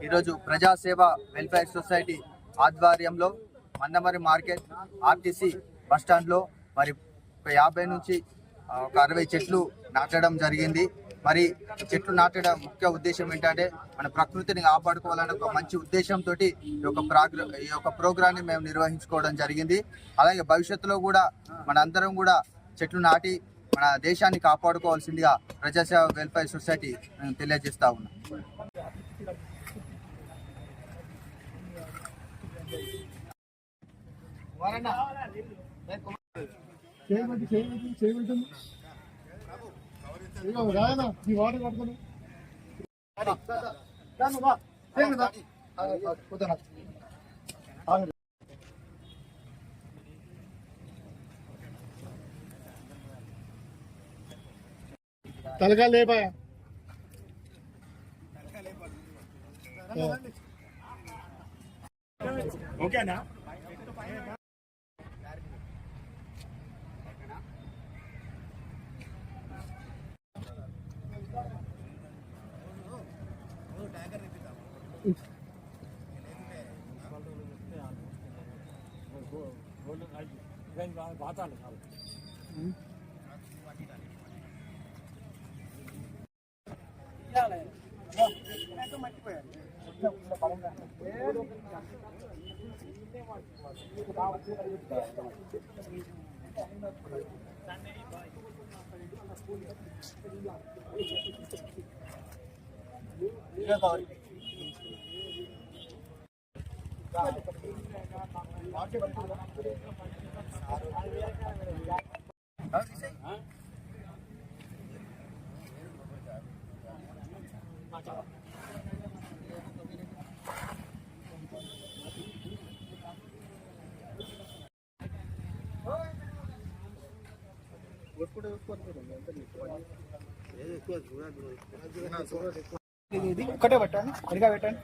ఈరోజు ప్రజాసేవ welfare society ఆధ్వర్యంలో మందమరి మార్కెట్ ఆర్టీసీ బస్టాండ్లో మరి 50 నుంచి 60 చెట్లు నాటడం జరిగింది. మరి చెట్లు నాటడం ముఖ్య ఉద్దేశం ఏంటంటే మన ప్రకృతిని కాపాడుకోవాలనే ఒక మంచి ఉద్దేశంతో ఈ యొక్క ప్రోగ్రాన్ని మేము నిర్వహించుకోవడం జరిగింది. అలాగే భవిష్యత్తులో కూడా మనందరం కూడా చెట్లు నాటి మన దేశాన్ని కాపాడుకోవాల్సిందిగా ప్రజాసేవ వెల్ఫేర్ సొసైటీ తెలియజేస్తా ఉన్నాం. तलका ले पाया ओके ना ఒకటే పెట్టండి, అడిగా పెట్టండి.